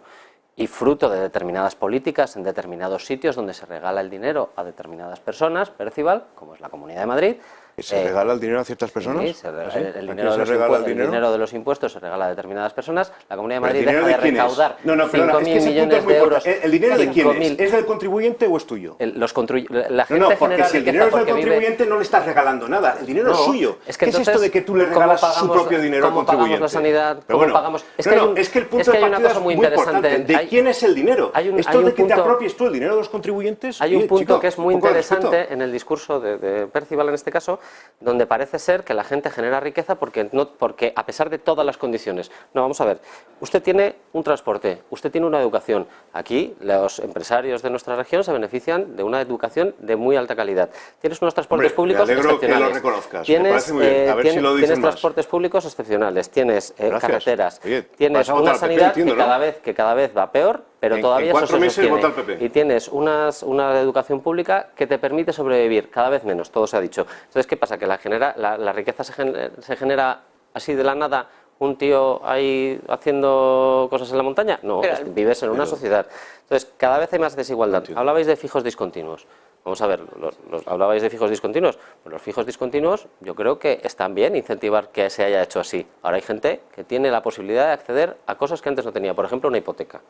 Y fruto de determinadas políticas en determinados sitios donde se regala el dinero a determinadas personas, Percival, como es la Comunidad de Madrid. ¿Se regala el dinero a ciertas personas? Sí, el dinero de los impuestos se regala a determinadas personas. La Comunidad de Madrid deja de recaudar 5.000 millones de euros. ¿El dinero de quién es? ¿Es del contribuyente o es tuyo? La gente porque si el dinero es del contribuyente no le estás regalando nada. El dinero es suyo. ¿Qué es esto de que tú le regalas su propio dinero al contribuyente? ¿Cómo pagamos la sanidad? ¿Cómo pagamos? Es que el punto de partida es muy importante. ¿De quién es el dinero? Esto de que te apropies tú el dinero de los contribuyentes... Hay un punto que es muy interesante en el discurso de Percival, en este caso, donde parece ser que la gente genera riqueza porque a pesar de todas las condiciones. No, vamos a ver, usted tiene un transporte, usted tiene una educación. Aquí los empresarios de nuestra región se benefician de una educación de muy alta calidad. Tienes unos transportes públicos excepcionales. Que lo reconozcas. Tienes transportes públicos excepcionales, tienes carreteras, tienes una sanidad que cada vez va peor, pero todavía eso se sostiene. Y tienes una educación pública que te permite sobrevivir, cada vez menos, todo se ha dicho. Entonces, ¿qué pasa? ¿Que la riqueza se genera así de la nada? ¿Un tío ahí haciendo cosas en la montaña? No, vives en una sociedad. Entonces, cada vez hay más desigualdad. Hablabais de fijos discontinuos. Vamos a ver, hablabais de fijos discontinuos. Pues los fijos discontinuos yo creo que están bien incentivar que se haya hecho así. Ahora hay gente que tiene la posibilidad de acceder a cosas que antes no tenía, por ejemplo, una hipoteca.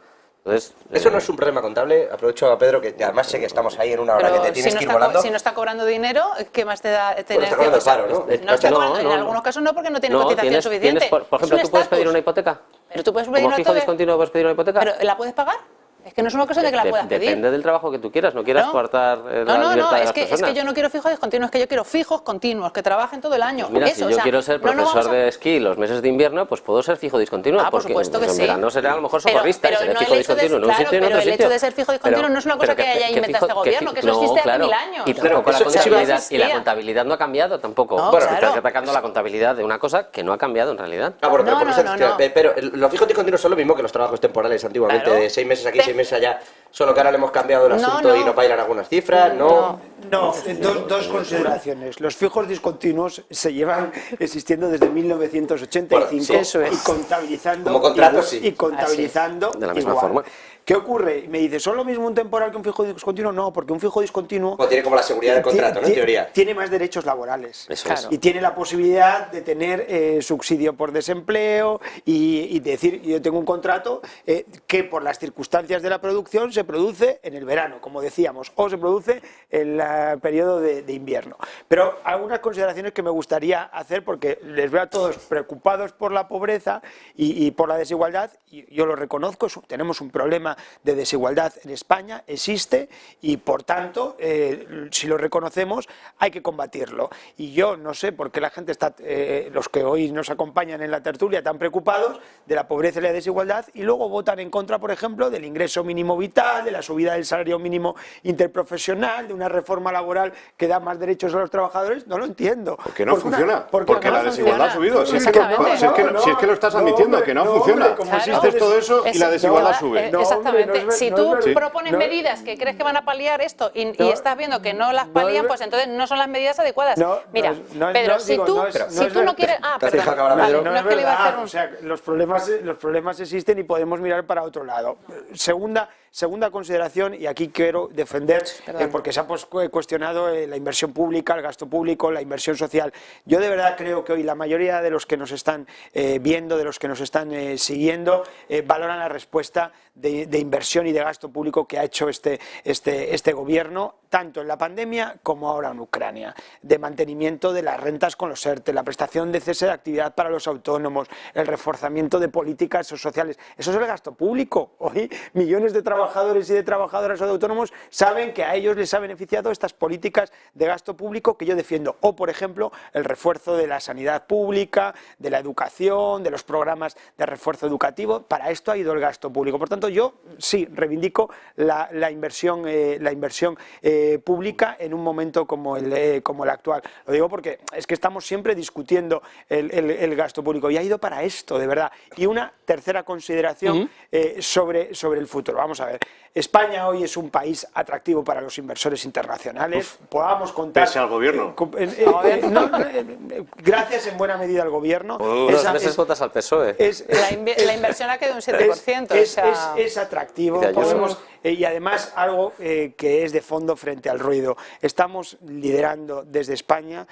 Entonces, ¿eso no es un problema contable? Aprovecho a Pedro, que además sé que estamos ahí en una hora que te tienes que ir volando. Si no está cobrando dinero, ¿qué más te da tener? Está cobrando paro, ¿no? No está cobrando, en algunos casos no, porque no tiene cotización suficiente. Por ejemplo, ¿tú puedes pedir una hipoteca? Pero tú puedes pedir ¿Como fijo discontinuo puedes pedir una hipoteca? ¿Pero la puedes pagar? Es que no es una cosa de que la puedas pedir. Depende del trabajo que tú quieras, no quieras coartar la libertad de las personas. Es que yo no quiero fijos discontinuos, es que yo quiero fijos continuos, que trabajen todo el año. Pues mira, eso, si yo quiero ser profesor de esquí los meses de invierno, pues puedo ser fijo discontinuo, por porque supuesto que en sí. verano seré a lo mejor socorrista y seré fijo discontinuo en un sitio y en otro sitio. Pero el hecho de ser fijo discontinuo no es una cosa que haya inventado este gobierno, que eso existe hace 1000 años. Y tampoco la contabilidad no ha cambiado tampoco. Bueno, estás atacando la contabilidad de una cosa que no ha cambiado en realidad. Pero los fijos discontinuos son lo mismo que los trabajos temporales antiguamente, de 6 meses aquí, 6 meses allá. Solo que ahora le hemos cambiado el asunto y no bailan algunas cifras, ¿no? No, dos consideraciones. Los fijos discontinuos se llevan existiendo desde 1985 eso es. y contabilizando, como contratos, y contabilizando de la misma igual. forma. ¿Qué ocurre? Me dice, ¿son lo mismo un temporal que un fijo discontinuo? No, porque un fijo discontinuo... Pues tiene como la seguridad del contrato, ¿no? En teoría. Tiene más derechos laborales. Eso es. Y tiene la posibilidad de tener subsidio por desempleo y decir, yo tengo un contrato que por las circunstancias de la producción se produce en el verano, como decíamos, o se produce en el periodo de invierno. Pero algunas consideraciones que me gustaría hacer, porque les veo a todos preocupados por la pobreza y por la desigualdad, y yo lo reconozco, tenemos un problema de desigualdad en España, existe, y por tanto, si lo reconocemos, hay que combatirlo. Y yo no sé por qué la gente está, los que hoy nos acompañan en la tertulia, tan preocupados de la pobreza y la desigualdad, y luego votan en contra, por ejemplo, del ingreso mínimo vital, de la subida del salario mínimo interprofesional, de una reforma laboral que da más derechos a los trabajadores. No lo entiendo. Porque no funciona. Porque no la desigualdad ha subido. Si es que lo estás admitiendo, hombre, que no funciona. Como Dices todo eso y la desigualdad sube. Exactamente. Si tú propones medidas que crees que van a paliar esto y estás viendo que no las palían, pues entonces no son las medidas adecuadas. Mira, Pedro, si tú no quieres... perdón. No es verdad. O sea, los problemas existen y podemos mirar para otro lado. Segunda consideración, y aquí quiero defender, porque se ha cuestionado la inversión pública, el gasto público, la inversión social. Yo de verdad creo que hoy la mayoría de los que nos están viendo, de los que nos están siguiendo, valoran la respuesta de inversión y de gasto público que ha hecho este gobierno, tanto en la pandemia como ahora en Ucrania, de mantenimiento de las rentas con los ERTE, la prestación de cese de actividad para los autónomos, el reforzamiento de políticas sociales. Eso es el gasto público. Hoy millones de trabajadores y de trabajadoras o de autónomos saben que a ellos les ha beneficiado estas políticas de gasto público que yo defiendo. O, por ejemplo, el refuerzo de la sanidad pública, de la educación, de los programas de refuerzo educativo. Para esto ha ido el gasto público. Por tanto, yo sí reivindico la inversión pública en un momento como el actual. Lo digo porque es que estamos siempre discutiendo el gasto público y ha ido para esto, de verdad. Y una tercera consideración sobre el futuro. Vamos a ver. España hoy es un país atractivo para los inversores internacionales. Podamos contar... Pese al gobierno. Gracias en buena medida al gobierno. Unos meses votas al PSOE. La inversión ha quedado un 7%. Es atractivo. Y además algo que es de fondo frente al ruido. Estamos liderando desde España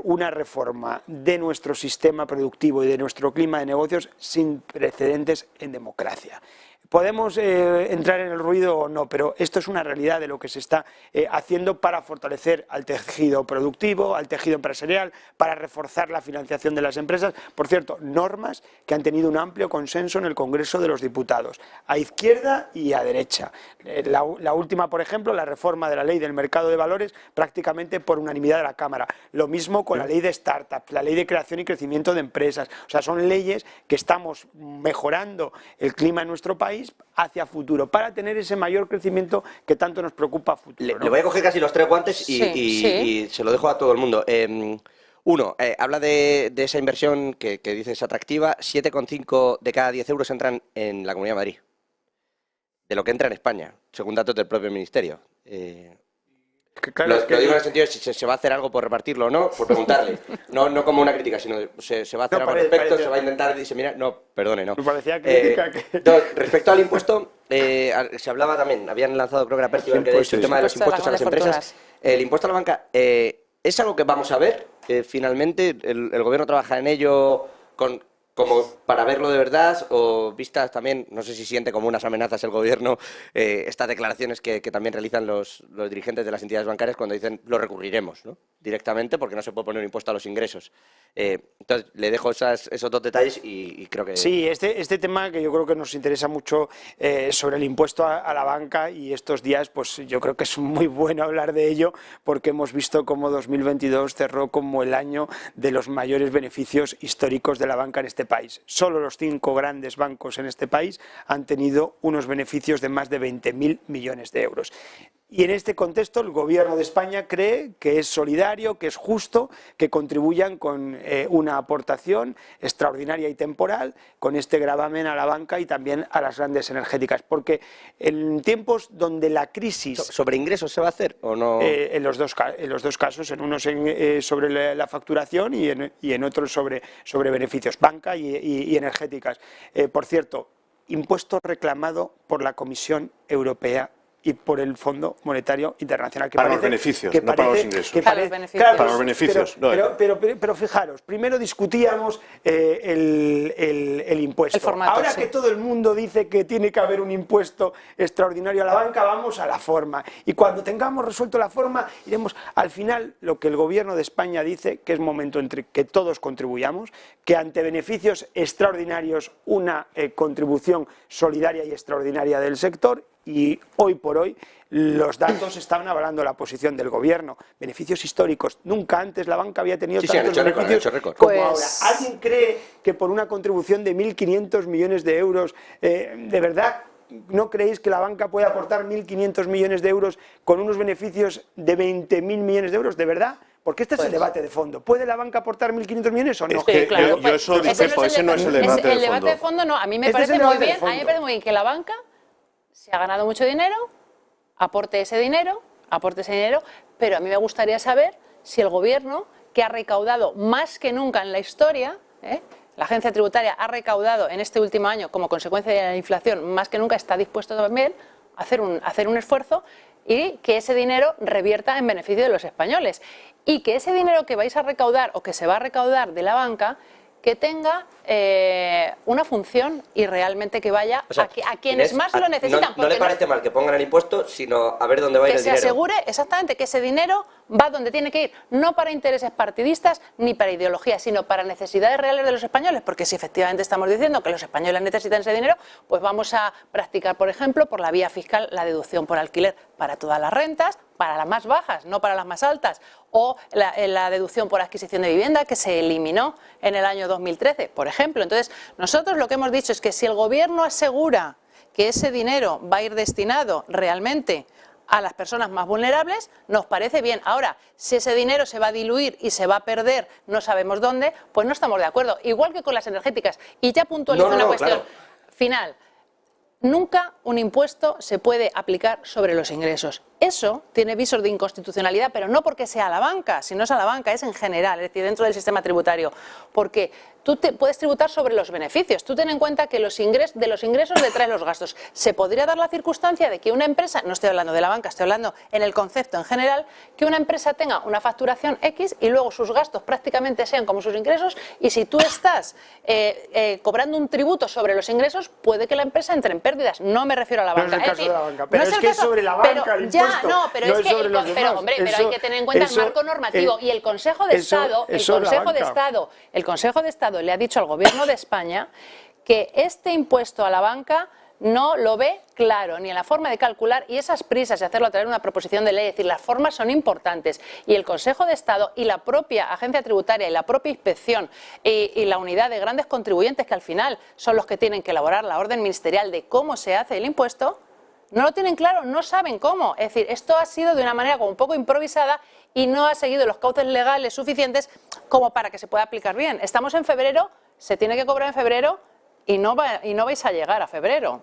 una reforma de nuestro sistema productivo y de nuestro clima de negocios sin precedentes en democracia. Podemos entrar en el ruido o no, pero esto es una realidad de lo que se está haciendo para fortalecer al tejido productivo, al tejido empresarial, para reforzar la financiación de las empresas. Por cierto, normas que han tenido un amplio consenso en el Congreso de los Diputados, a izquierda y a derecha. La última, por ejemplo, la reforma de la Ley del Mercado de Valores, prácticamente por unanimidad de la Cámara. Lo mismo con la Ley de Startups, la Ley de Creación y Crecimiento de Empresas. O sea, son leyes que estamos mejorando el clima en nuestro país hacia futuro, para tener ese mayor crecimiento que tanto nos preocupa a futuro. Le voy a coger casi los 3 guantes y se lo dejo a todo el mundo. Uno, habla de esa inversión que dice es atractiva. 7,5 de cada 10 euros entran en la Comunidad de Madrid, de lo que entra en España, según datos del propio Ministerio. Claro, lo digo en el sentido de si se va a hacer algo por repartirlo o no, por preguntarle. No como una crítica, sino se va a hacer algo al respecto, se va a intentar diseminar. No, perdone, no. Me parecía crítica respecto al impuesto, se hablaba también, habían lanzado, creo que era Percival, que el tema de los impuestos a las empresas. El impuesto a la banca, ¿es algo que vamos a ver? Finalmente, el gobierno trabaja en ello con como para verlo de verdad, o vistas también, no sé si siente como unas amenazas el gobierno, estas declaraciones que también realizan los dirigentes de las entidades bancarias cuando dicen lo recurriremos, ¿no?, directamente, porque no se puede poner un impuesto a los ingresos. Entonces, le dejo esos dos detalles y creo que... Sí, este tema que yo creo que nos interesa mucho sobre el impuesto a la banca, y estos días pues yo creo que es muy bueno hablar de ello, porque hemos visto cómo 2022 cerró como el año de los mayores beneficios históricos de la banca en este país. Solo los 5 grandes bancos en este país han tenido unos beneficios de más de 20.000 millones de euros. Y en este contexto el Gobierno de España cree que es solidario, que es justo, que contribuyan con una aportación extraordinaria y temporal con este gravamen a la banca y también a las grandes energéticas. Porque en tiempos donde la crisis... ¿Sobre ingresos se va a hacer o no? En los dos casos, en unos sobre la facturación y en otros sobre beneficios, banca y energéticas. Por cierto, impuesto reclamado por la Comisión Europea y por el Fondo Monetario Internacional. Que para parece, los beneficios, que no para los ingresos. Para los beneficios. Claro, Para los beneficios. Pero fijaros, primero discutíamos el impuesto. El formato, ahora sí. que todo el mundo dice que tiene que haber un impuesto extraordinario a la banca, vamos a la forma. Y cuando tengamos resuelto la forma, iremos al final. Lo que el Gobierno de España dice, que es momento entre que todos contribuyamos, que ante beneficios extraordinarios una contribución solidaria y extraordinaria del sector. Y hoy por hoy los datos estaban avalando la posición del Gobierno. Beneficios históricos. Nunca antes la banca había tenido tantos beneficios como ahora. ¿Alguien cree que por una contribución de 1.500 millones de euros, de verdad, no creéis que la banca puede aportar 1.500 millones de euros con unos beneficios de 20.000 millones de euros? ¿De verdad? Porque este es el debate de fondo. ¿Puede la banca aportar 1.500 millones o no? Sí, claro. Yo eso discrepo, ese no es el debate de fondo. El debate de fondo no, a mí me Este es parece el muy debate de bien, a mí me fondo. parece muy bien que la banca se ha ganado mucho dinero, aporte ese dinero, pero a mí me gustaría saber si el Gobierno, que ha recaudado más que nunca en la historia, la agencia tributaria ha recaudado en este último año como consecuencia de la inflación más que nunca, está dispuesto también a hacer un esfuerzo y que ese dinero revierta en beneficio de los españoles. Y que ese dinero que vais a recaudar o que se va a recaudar de la banca, que tenga una función y realmente que vaya a quienes más lo necesitan. No le parece mal que pongan el impuesto, sino a ver dónde va a ir el dinero. Que se asegure exactamente que ese dinero va donde tiene que ir, no para intereses partidistas ni para ideología, sino para necesidades reales de los españoles, porque si efectivamente estamos diciendo que los españoles necesitan ese dinero, pues vamos a practicar, por ejemplo, por la vía fiscal, la deducción por alquiler para todas las rentas, para las más bajas, no para las más altas, o la deducción por adquisición de vivienda, que se eliminó en el año 2013, por ejemplo. Entonces, nosotros lo que hemos dicho es que si el Gobierno asegura que ese dinero va a ir destinado realmente a las personas más vulnerables, nos parece bien. Ahora, si ese dinero se va a diluir y se va a perder, no sabemos dónde, pues no estamos de acuerdo. Igual que con las energéticas. Y ya puntualizo una cuestión final. Nunca un impuesto se puede aplicar sobre los ingresos. Eso tiene visos de inconstitucionalidad, pero no porque sea a la banca, si no es a la banca, es en general, es decir, dentro del sistema tributario. Porque tú puedes tributar sobre los beneficios. Tú ten en cuenta que de los ingresos le traes los gastos. Se podría dar la circunstancia de que una empresa, no estoy hablando de la banca, estoy hablando en el concepto en general, que una empresa tenga una facturación X y luego sus gastos prácticamente sean como sus ingresos, y si tú estás cobrando un tributo sobre los ingresos, puede que la empresa entre en pérdidas. No me refiero a la banca. No es el caso de la banca, pero es que es sobre la banca el impuesto. Pero no es es que sobre los demás. pero hay que tener en cuenta el marco normativo y el Consejo de Estado, el Consejo de Estado le ha dicho al Gobierno de España que este impuesto a la banca no lo ve claro, ni en la forma de calcular, y esas prisas de hacerlo a través de una proposición de ley, es decir, las formas son importantes, y el Consejo de Estado y la propia agencia tributaria y la propia inspección y la unidad de grandes contribuyentes, que al final son los que tienen que elaborar la orden ministerial de cómo se hace el impuesto, no lo tienen claro, no saben cómo. Es decir, esto ha sido de una manera como un poco improvisada y no ha seguido los cauces legales suficientes como para que se pueda aplicar bien. Estamos en febrero, se tiene que cobrar en febrero y no vais a llegar a febrero.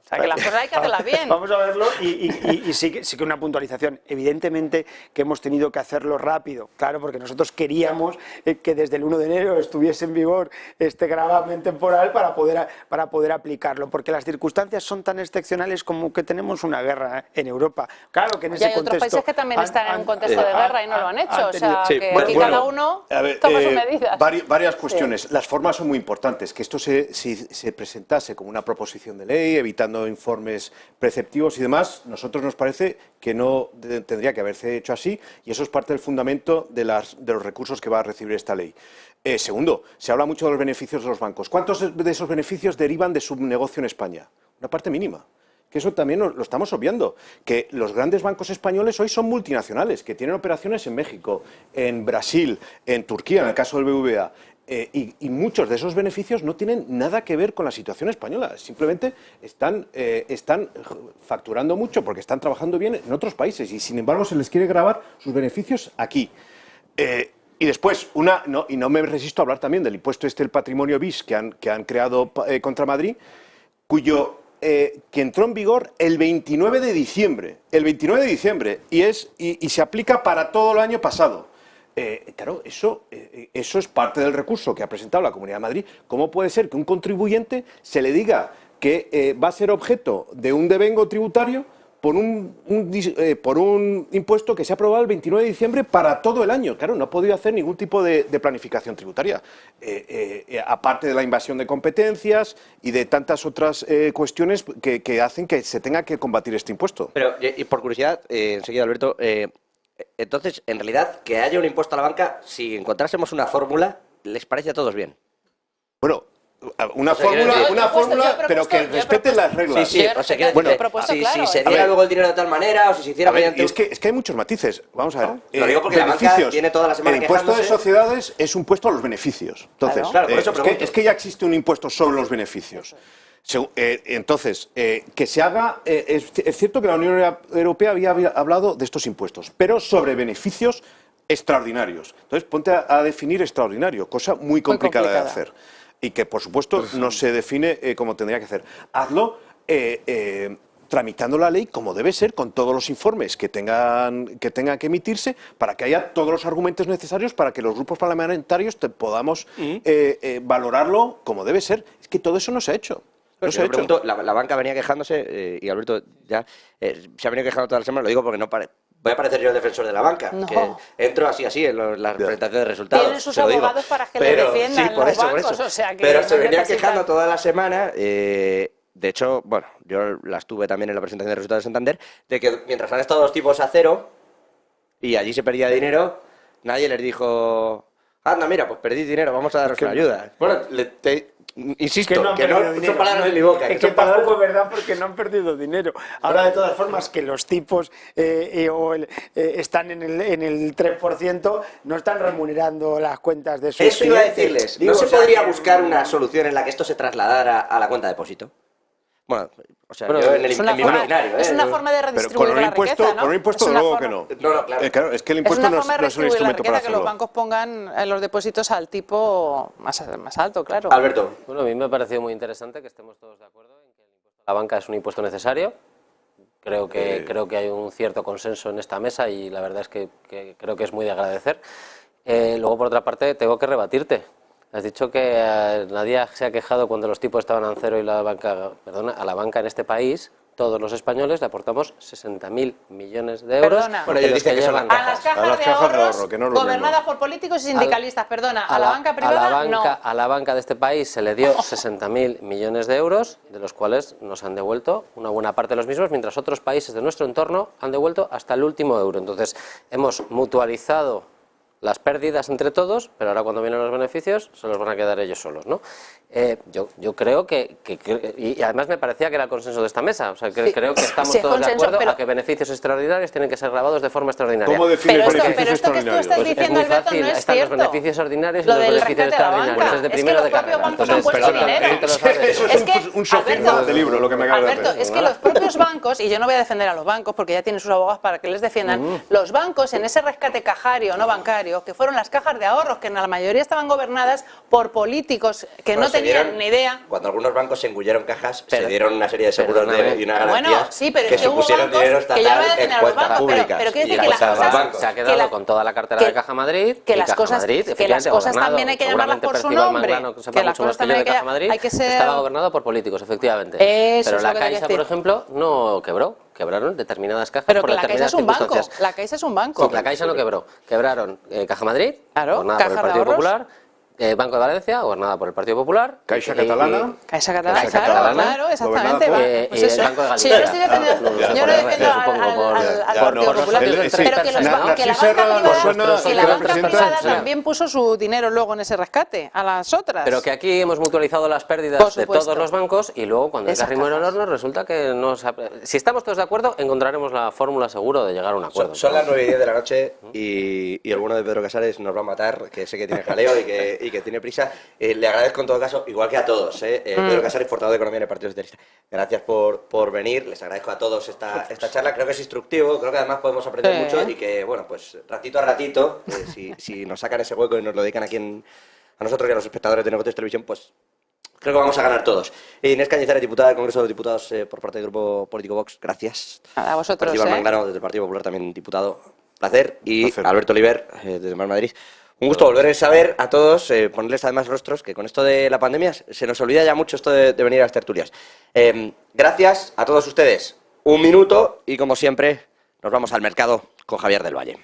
O sea, que las cosas hay que hacerlas bien. Vamos a verlo y sí que una puntualización. Evidentemente que hemos tenido que hacerlo rápido, claro, porque nosotros queríamos que desde el 1 de enero estuviese en vigor este gravamen temporal para poder aplicarlo, porque las circunstancias son tan excepcionales como que tenemos una guerra en Europa. Claro que en ese hay otros contexto países que también están en un contexto de guerra y no lo han hecho, o sea, que aquí cada uno toma sus medidas. Varias cuestiones. Las formas son muy importantes. Que esto si se presentase como una proposición de ley, evitando informes preceptivos y demás, nosotros nos parece que no tendría que haberse hecho así, y eso es parte del fundamento de los recursos que va a recibir esta ley. Segundo, se habla mucho de los beneficios de los bancos. ¿Cuántos de esos beneficios derivan de su negocio en España? Una parte mínima. Que eso también lo estamos obviando, que los grandes bancos españoles hoy son multinacionales, que tienen operaciones en México, en Brasil, en Turquía, en el caso del BBVA, y muchos de esos beneficios no tienen nada que ver con la situación española, simplemente están facturando mucho porque están trabajando bien en otros países y sin embargo se les quiere gravar sus beneficios aquí. Y después, no me resisto a hablar también del impuesto el patrimonio bis que han creado contra Madrid, que entró en vigor el 29 de diciembre, y se aplica para todo el año pasado. Claro, eso es parte del recurso que ha presentado la Comunidad de Madrid. ¿Cómo puede ser que un contribuyente se le diga que va a ser objeto de un devengo tributario por un impuesto que se ha aprobado el 29 de diciembre para todo el año? Claro, no ha podido hacer ningún tipo de planificación tributaria, aparte de la invasión de competencias y de tantas otras cuestiones que hacen que se tenga que combatir este impuesto. Pero, y por curiosidad, enseguida, Alberto, entonces, en realidad, que haya un impuesto a la banca, si encontrásemos una fórmula, ¿les parece a todos bien? Bueno, una fórmula, pero que respete las reglas. Sí, o sea, si se diera luego el dinero de tal manera, o si se hiciera mediante... Es que hay muchos matices. Vamos a ver. Lo digo porque la banca tiene toda la semana el impuesto de sociedades es un impuesto a los beneficios. Entonces, claro, por eso es que ya existe un impuesto sobre los beneficios. Entonces, que se haga... es cierto que la Unión Europea había hablado de estos impuestos, pero sobre beneficios extraordinarios. Entonces, ponte a definir extraordinario, cosa muy complicada de hacer. Y que, por supuesto, no se define como tendría que hacer. Hazlo tramitando la ley como debe ser, con todos los informes que tengan que emitirse, para que haya todos los argumentos necesarios para que los grupos parlamentarios podamos valorarlo como debe ser. Es que todo eso no se ha hecho. Pero si pregunto, la banca venía quejándose, y Alberto ya se ha venido quejando toda la semana, lo digo porque voy a parecer yo el defensor de la banca, que entro así en la presentación de resultados. Tienen sus abogados para que le defiendan los bancos, o sea que... Pero se venía quejando toda la semana, de hecho, bueno, yo las tuve también en la presentación de resultados de Santander, de que mientras han estado los tipos a cero, y allí se perdía dinero, nadie les dijo, anda, mira, pues perdí dinero, vamos a daros una ayuda. Bueno, insisto, que no son palabras de mi boca. Es que tampoco es verdad, porque no han perdido dinero. Ahora, de todas formas, que los tipos están en el 3%, no están remunerando las cuentas de sus Eso iba a decirles. ¿No se podría buscar una solución en la que esto se trasladara a la cuenta de depósito? Bueno, o sea, yo en mi imaginario. Es una forma de redistribuir la riqueza, ¿no? Con un impuesto, luego que no. No, claro. Es que el impuesto no es un instrumento para hacerlo. Que los bancos pongan los depósitos al tipo más alto, claro. Alberto. Bueno, a mí me ha parecido muy interesante que estemos todos de acuerdo en que el impuesto a la banca es un impuesto necesario. Creo que hay un cierto consenso en esta mesa y la verdad es que creo que es muy de agradecer. Luego, por otra parte, tengo que rebatirte. Has dicho que nadie se ha quejado cuando los tipos estaban a cero y a la banca en este país, todos los españoles le aportamos 60.000 millones de euros. Bueno, ellos dicen que son las a las cajas de ahorros gobernadas por políticos y sindicalistas, a la banca privada no. A la banca de este país se le dio 60.000 millones de euros, de los cuales nos han devuelto una buena parte de los mismos, mientras otros países de nuestro entorno han devuelto hasta el último euro. Entonces, hemos mutualizado las pérdidas entre todos, pero ahora cuando vienen los beneficios se los van a quedar ellos solos, ¿no? Yo creo y además me parecía que era el consenso de esta mesa, o sea, creo que estamos todos de acuerdo a que beneficios extraordinarios tienen que ser grabados de forma extraordinaria. ¿Cómo defines beneficios extraordinarios? Pero esto que tú estás diciendo, es muy Alberto, fácil, no es están cierto. los beneficios ordinarios y los beneficios extraordinarios, es de primero de carrera. Eso es un sofisma de libro, lo que me acabas de hacer. Alberto, es que los propios bancos, y yo no voy a defender a los bancos porque ya tienen sus abogados para que les defiendan, los bancos en ese rescate cajario, no bancario, que fueron las cajas de ahorros, que en la mayoría estaban gobernadas por políticos que no tenían tenían ni idea. Cuando algunos bancos se engulleron cajas, Pero- se dieron una serie de seguros y una Bueno, garantías sí, pero que es que hubo supusieron bancos dinero que ya no estatal voy a en decir a los cuentas bancos, públicas. pero quiero Y decir que las cuentas cosas- bancos. Se ha quedado que la- con toda la cartera de Caja Madrid. que y las Caja cosas- Madrid, que las efectivamente, cosas gobernado, también hay que llamarlas seguramente por su perciba el nombre, Manglano, que sepa que las mucho más cosas que yo de también Caja Madrid, hay que ser- estaba gobernado por políticos, efectivamente. Eso Pero es la lo que quería Caixa, decir. por ejemplo, no quebró. Quebraron determinadas cajas Pero por que la Caixa determinadas es un banco. circunstancias. La Caixa es un banco. Sí, la Caixa no quebró. Quebraron Caja Madrid, Claro, gobernada Caja por el de Partido Ahorros. Popular, Banco de Valencia, gobernada por el Partido Popular. Caixa y- Catalana. Caixa Catalana, Caixa claro, Catalana, claro, exactamente. gobernada va, por- pues y eso. el Banco de Sí, yo no estoy Galicia. defendiendo, Ya, yo no por defiendo supongo, por- al por Partido los Popular, socios del pero que la Narcís banca Serra nos privada, suena que la que banca representa- privada sí. también puso su dinero luego en ese rescate, a las otras. Pero que aquí hemos mutualizado las Por pérdidas de supuesto. todos los bancos y luego cuando hay que Esas arrimar el cajas. horno resulta que no se si estamos todos de acuerdo encontraremos la fórmula seguro de llegar a un acuerdo. Son las 9:10 de la noche y el bueno de Pedro Casares nos va a matar, que sé que tiene jaleo y que tiene prisa. Le agradezco en todo caso, igual que a todos, Pedro Casares, portavoz de Economía en el Partido Socialista. Gracias por venir, les agradezco a todos esta charla, creo que es instructivo, creo que además podemos aprender Sí. mucho y que, bueno, pues ratito a ratito, si nos sacan ese hueco y nos lo dedican aquí a nosotros y a los espectadores de Negocios Televisión, pues creo que vamos a ganar todos. Inés Cañizares, diputada del Congreso de los Diputados por parte del Grupo Político Vox, gracias. A vosotros, Percival Manglano, desde el Partido Popular, también diputado. Placer. Y Placer. Alberto Oliver, desde Más Madrid. Un gusto volverles a ver a todos, ponerles además rostros, que con esto de la pandemia se nos olvida ya mucho esto de venir a las tertulias. Gracias a todos ustedes. Un minuto y, como siempre, nos vamos al mercado con Javier del Valle.